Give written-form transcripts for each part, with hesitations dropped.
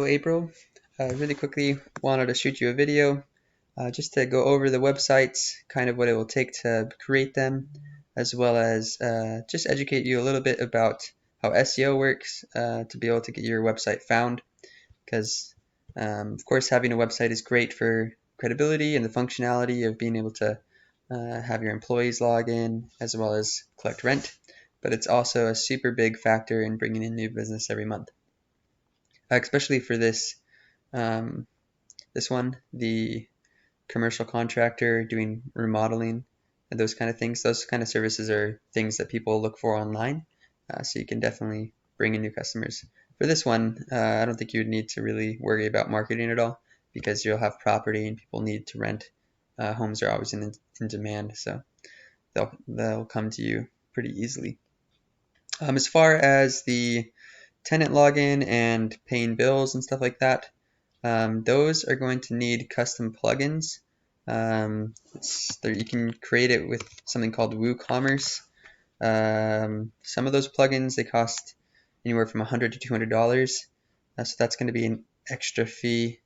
April. Really quickly wanted to shoot you a video just to go over the websites, kind of what it will take to create them, as well as just educate you a little bit about how SEO works to be able to get your website found. Because, of course, having a website is great for credibility and the functionality of being able to have your employees log in as well as collect rent. But it's also a super big factor in bringing in new business every month, especially for um, this one, the commercial contractor doing remodeling and those kind of things. Those kind of services are things that people look for online, so you can definitely bring in new customers. For this one, I don't think you would need to really worry about marketing at all because you'll have property and people need to rent. Homes are always in demand, so they'll come to you pretty easily. As far as the tenant login and paying bills and stuff like that, those are going to need custom plugins. You can create it with something called WooCommerce. Some of those plugins, they cost anywhere from $100 to $200. So that's going to be an extra fee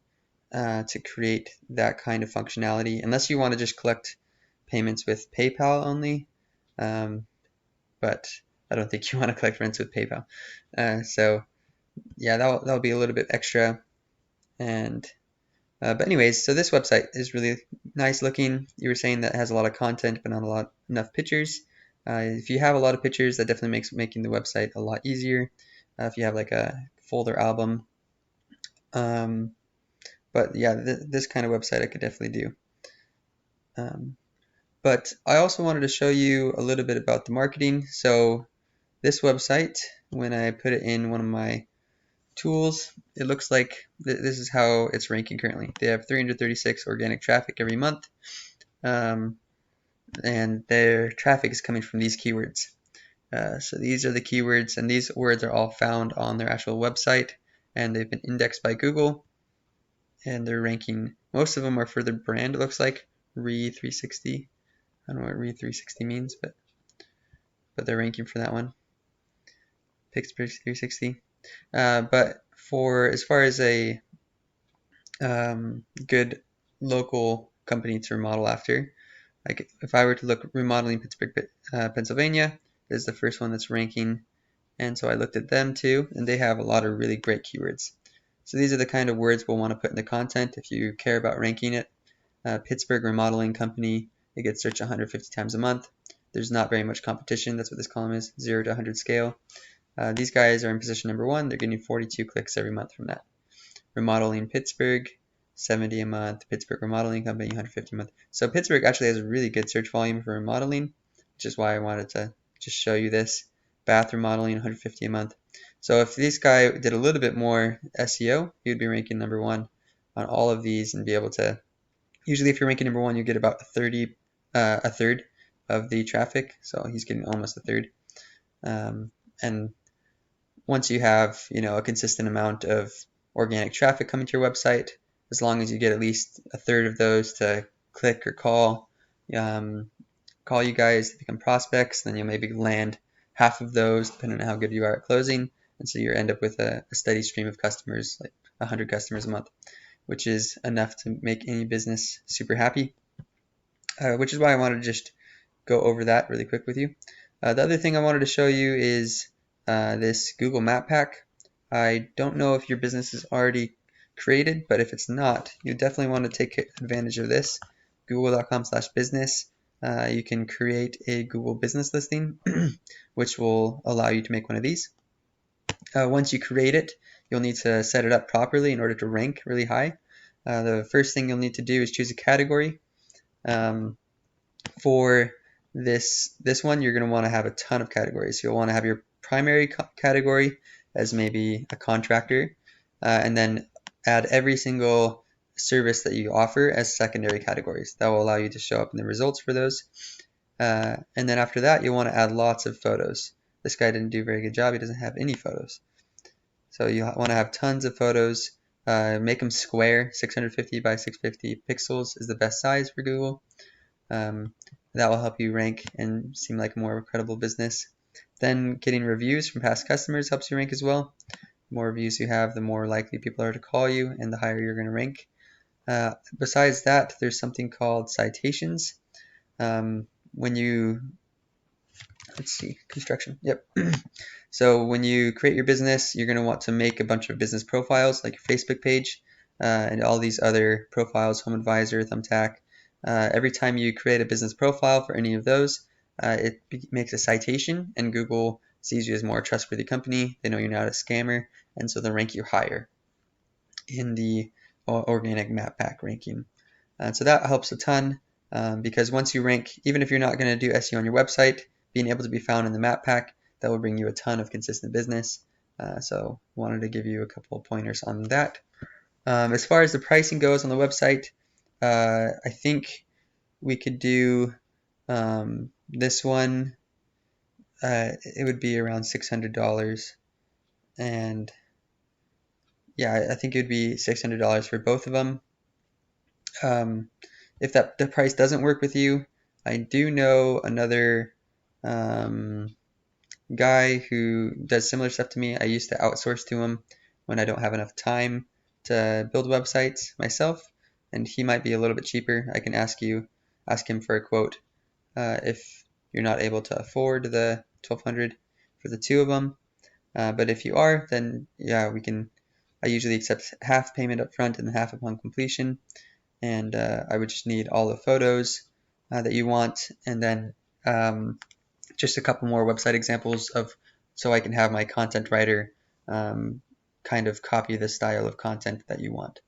to create that kind of functionality, unless you want to just collect payments with PayPal only. But I don't think you want to collect rents with PayPal. So yeah, that'll be a little bit extra. And but anyways, so this website is really nice looking. You were saying that it has a lot of content, but not enough pictures. If you have a lot of pictures, that definitely makes making the website a lot easier. If you have like a folder album. Um, but yeah, this kind of website I could definitely do. But I also wanted to show you a little bit about the marketing. So this website, when I put it in one of my tools, it looks like this is how it's ranking currently. They have 336 organic traffic every month, and their traffic is coming from these keywords. So these are the keywords, and these words are all found on their actual website, and they've been indexed by Google, and they're ranking. Most of them are for their brand, it looks like. Re360. I don't know what Re360 means, but they're ranking for that one. Pittsburgh 360. But for as far as a good local company to remodel after, like if I were to look remodeling Pittsburgh, Pennsylvania, is the first one that's ranking, and so I looked at them too, and they have a lot of really great keywords. So these are the kind of words we'll want to put in the content if you care about ranking it. Pittsburgh Remodeling Company, it gets searched 150 times a month. There's not very much competition. That's what this column is, 0 to 100 scale. These guys are in position number 1. They're getting 42 clicks every month from that. Remodeling Pittsburgh, 70 a month. Pittsburgh Remodeling Company, 150 a month. So Pittsburgh actually has a really good search volume for remodeling, which is why I wanted to just show you this. Bath remodeling, 150 a month. So if this guy did a little bit more SEO, he would be ranking number 1 on all of these and be able to. Usually, if you're ranking number 1, you get about a third of the traffic. So he's getting almost a third. And once you have, a consistent amount of organic traffic coming to your website, as long as you get at least a third of those to click or call you guys to become prospects, then you'll maybe land half of those, depending on how good you are at closing. And so you end up with a steady stream of customers, like 100 customers a month, which is enough to make any business super happy, which is why I wanted to just go over that really quick with you. The other thing I wanted to show you is this Google Map Pack. I don't know if your business is already created, but if it's not, you definitely want to take advantage of this. Google.com/business. You can create a Google business listing, which will allow you to make one of these. Once you create it, you'll need to set it up properly in order to rank really high. The first thing you'll need to do is choose a category. For this one, you're going to want to have a ton of categories. You'll want to have your primary category as maybe a contractor, and then add every single service that you offer as secondary categories. That will allow you to show up in the results for those. And then after that, you'll want to add lots of photos. This guy didn't do a very good job. He doesn't have any photos. So you want to have tons of photos. Make them square. 650 by 650 pixels is the best size for Google. That will help you rank and seem like a more credible business. Then getting reviews from past customers helps you rank as well. more views you have, the more likely people are to call you and the higher you're going to rank. Besides that, there's something called citations. When you, let's see, construction, yep. So when you create your business, you're going to want to make a bunch of business profiles like your Facebook page and all these other profiles, Home Advisor, Thumbtack. Every time you create a business profile for any of those, it makes a citation, and Google sees you as a more trustworthy company. They know you're not a scammer, and so they'll rank you higher in the organic map pack ranking. So that helps a ton because once you rank, even if you're not going to do SEO on your website, being able to be found in the map pack, that will bring you a ton of consistent business. So wanted to give you a couple of pointers on that. As far as the pricing goes on the website, I think we could do this one. It would be around $600, and yeah, I think it would be $600 for both of them. If the price doesn't work with you, I do know another guy who does similar stuff to me. I used to outsource to him when I don't have enough time to build websites myself, and he might be a little bit cheaper. I can ask him for a quote if you're not able to afford the 1,200 for the two of them. But if you are, then yeah, we can. I usually accept half payment up front and half upon completion, and I would just need all the photos that you want, and then just a couple more website examples so I can have my content writer kind of copy the style of content that you want.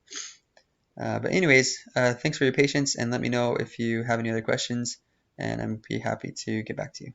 But anyways, thanks for your patience, and let me know if you have any other questions, and I'd be happy to get back to you.